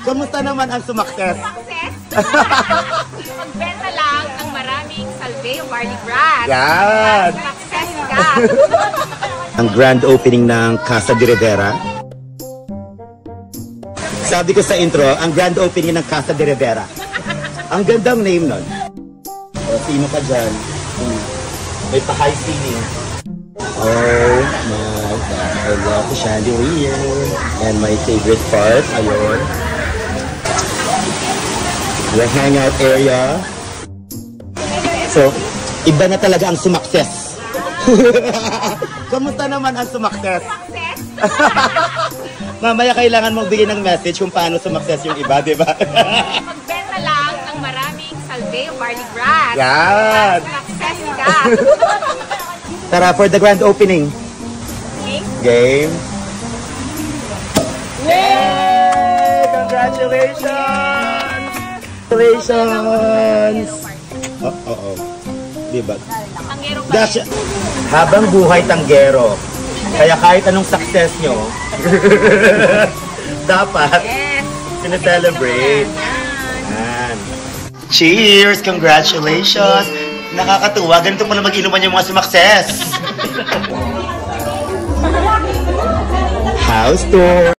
Kamusta naman ang sumakses? Success? Magbenta lang ng maraming Salveo barley grass. Yan! Success ka! Ang grand opening ng Casa de Rivera. Sabi ko sa intro, ang grand opening ng Casa de Rivera. Ang gandang name nun. O, sino ka dyan? May pa-high ceiling. Oh my God, I love the chandelier. And my favorite part, ayun. The hangout area. So, iba na talaga ang sumakses. Kamusta naman ang sumakses? Success? Mamaya kailangan mong bigyan ng message kung paano sumakses yung iba, di ba? Magbenta lang ng maraming Salveo barley grass. Yan! Success ka! Tara, for the grand opening. Game. Yay! Congratulations! Congratulations! Oo. Diba? Tanggero pa Gosh, habang buhay tanggero. Kaya kahit anong success nyo, dapat sineselebrate. Yan. Cheers! Congratulations! Nakakatuwa. Ganito pala mag-inuman yung mga sumakses. House tour.